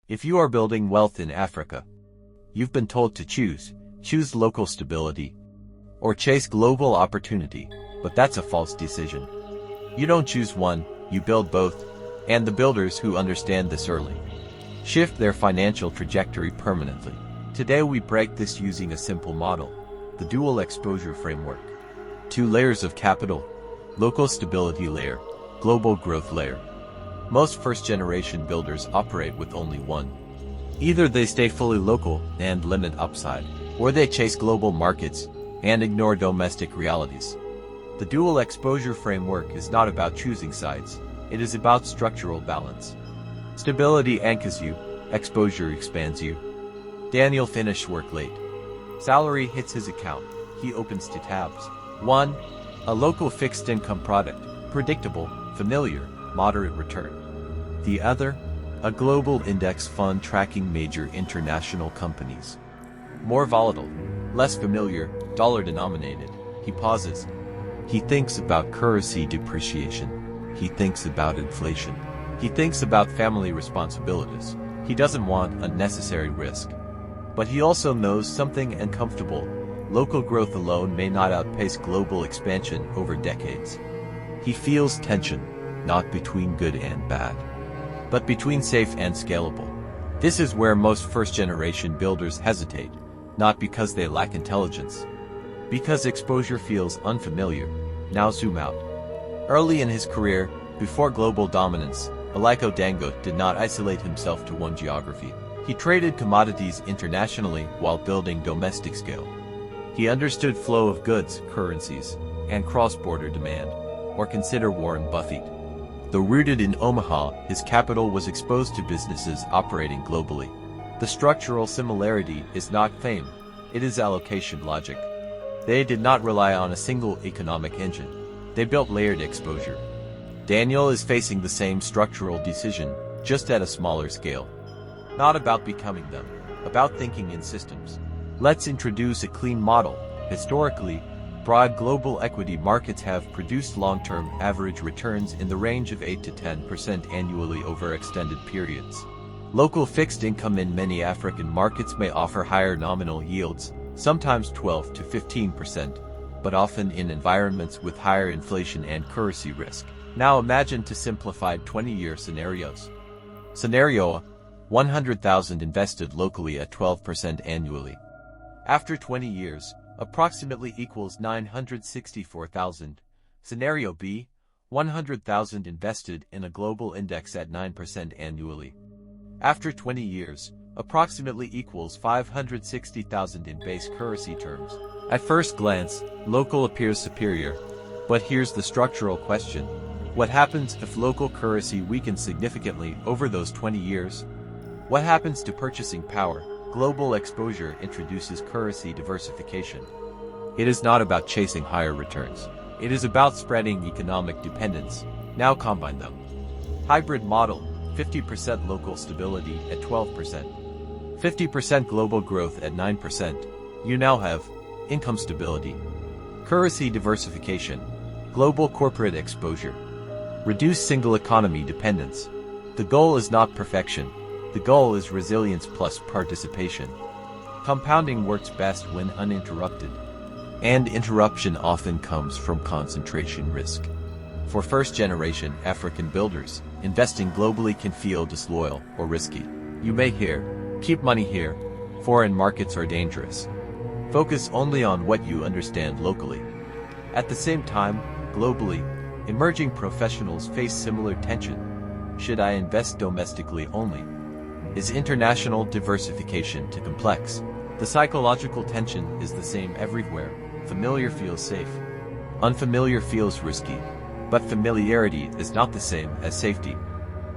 If you are building wealth in Africa, you've been told to choose local stability or chase global opportunity, but that's a false decision. You don't choose one, you build both, and the builders who understand this early shift their financial trajectory permanently. Today we break this using a simple model, the dual exposure framework. 2 layers of capital, local stability layer, global growth layer. Most first-generation builders operate with only one. Either they stay fully local and limit upside, or they chase global markets and ignore domestic realities. The dual exposure framework is not about choosing sides, it is about structural balance. Stability anchors you, exposure expands you. Daniel finished work late. Salary hits his account, he opens 2 tabs. 1. A local fixed income product, predictable, familiar, moderate return. The other, a global index fund tracking major international companies. More volatile, less familiar, dollar-denominated. He pauses. He thinks about currency depreciation. He thinks about inflation. He thinks about family responsibilities. He doesn't want unnecessary risk. But he also knows something uncomfortable. Local growth alone may not outpace global expansion over decades. He feels tension, not between good and bad, but between safe and scalable. This is where most first-generation builders hesitate, not because they lack intelligence, because exposure feels unfamiliar. Now zoom out. Early in his career, before global dominance, Aliko Dangote did not isolate himself to one geography. He traded commodities internationally while building domestic scale. He understood flow of goods, currencies, and cross-border demand. Or consider Warren Buffett. Though rooted in Omaha, his capital was exposed to businesses operating globally. The structural similarity is not fame, it is allocation logic. They did not rely on a single economic engine. They built layered exposure. Daniel is facing the same structural decision, just at a smaller scale. Not about becoming them, about thinking in systems. Let's introduce a clean model. Historically, broad global equity markets have produced long-term average returns in the range of 8 to 10% annually over extended periods. Local fixed income in many African markets may offer higher nominal yields, sometimes 12 to 15%, but often in environments with higher inflation and currency risk. Now imagine two simplified 20-year scenarios. Scenario 100,000 invested locally at 12% annually. After 20 years, approximately equals 964,000. Scenario B, 100,000 invested in a global index at 9% annually. After 20 years, approximately equals 560,000 in base currency terms. At first glance, local appears superior, but here's the structural question. What happens if local currency weakens significantly over those 20 years? What happens to purchasing power? Global exposure introduces currency diversification. It is not about chasing higher returns. It is about spreading economic dependence. Now combine them. Hybrid model, 50% local stability at 12%. 50% global growth at 9%. You now have income stability, currency diversification, global corporate exposure, reduced single economy dependence. The goal is not perfection. The goal is resilience plus participation. Compounding works best when uninterrupted, and interruption often comes from concentration risk. For first-generation African builders, investing globally can feel disloyal or risky. You may hear, keep money here, foreign markets are dangerous. Focus only on what you understand locally. At the same time, globally, emerging professionals face similar tension. Should I invest domestically only? Is international diversification too complex? The psychological tension is the same everywhere. Familiar feels safe. Unfamiliar feels risky. But familiarity is not the same as safety.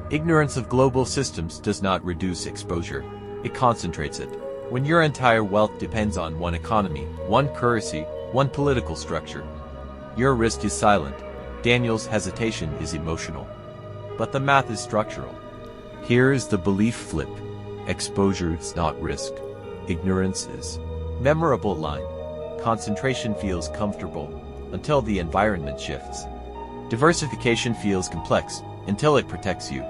Ignorance of global systems does not reduce exposure. It concentrates it. When your entire wealth depends on one economy, one currency, one political structure, your risk is silent. Daniel's hesitation is emotional. But the math is structural. Here is the belief flip. Exposure is not risk. Ignorance is. Memorable line. Concentration feels comfortable until the environment shifts. Diversification feels complex until it protects you.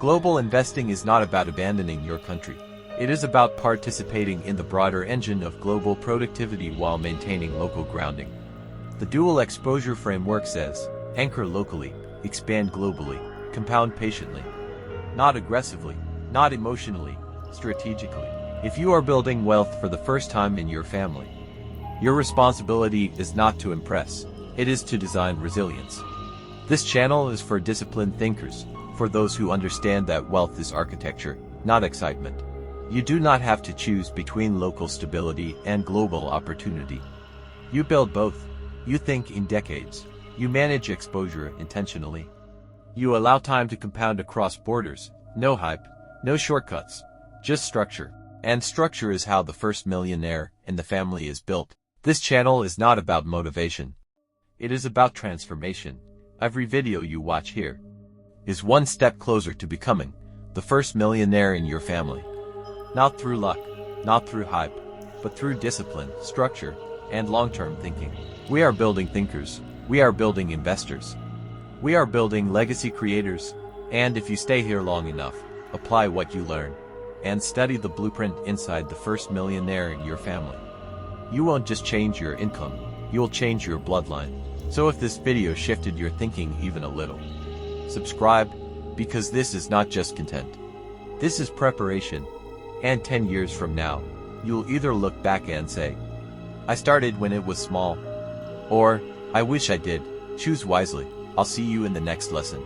Global investing is not about abandoning your country. It is about participating in the broader engine of global productivity while maintaining local grounding. The dual exposure framework says, anchor locally, expand globally, compound patiently. Not aggressively, not emotionally, strategically. If you are building wealth for the first time in your family, your responsibility is not to impress, it is to design resilience. This channel is for disciplined thinkers, for those who understand that wealth is architecture, not excitement. You do not have to choose between local stability and global opportunity. You build both. You think in decades. You manage exposure intentionally. You allow time to compound across borders. No hype, no shortcuts, just structure. And structure is how the first millionaire in the family is built. This channel is not about motivation. It is about transformation. Every video you watch here is one step closer to becoming the first millionaire in your family. Not through luck, not through hype, but through discipline, structure, and long-term thinking. We are building thinkers. We are building investors. We are building legacy creators. And if you stay here long enough, apply what you learn, and study the blueprint inside the first millionaire in your family, you won't just change your income, you will change your bloodline. So if this video shifted your thinking even a little, subscribe, because this is not just content. This is preparation. And 10 years from now, you'll either look back and say, I started when it was small, or I wish I did. Choose wisely. I'll see you in the next lesson.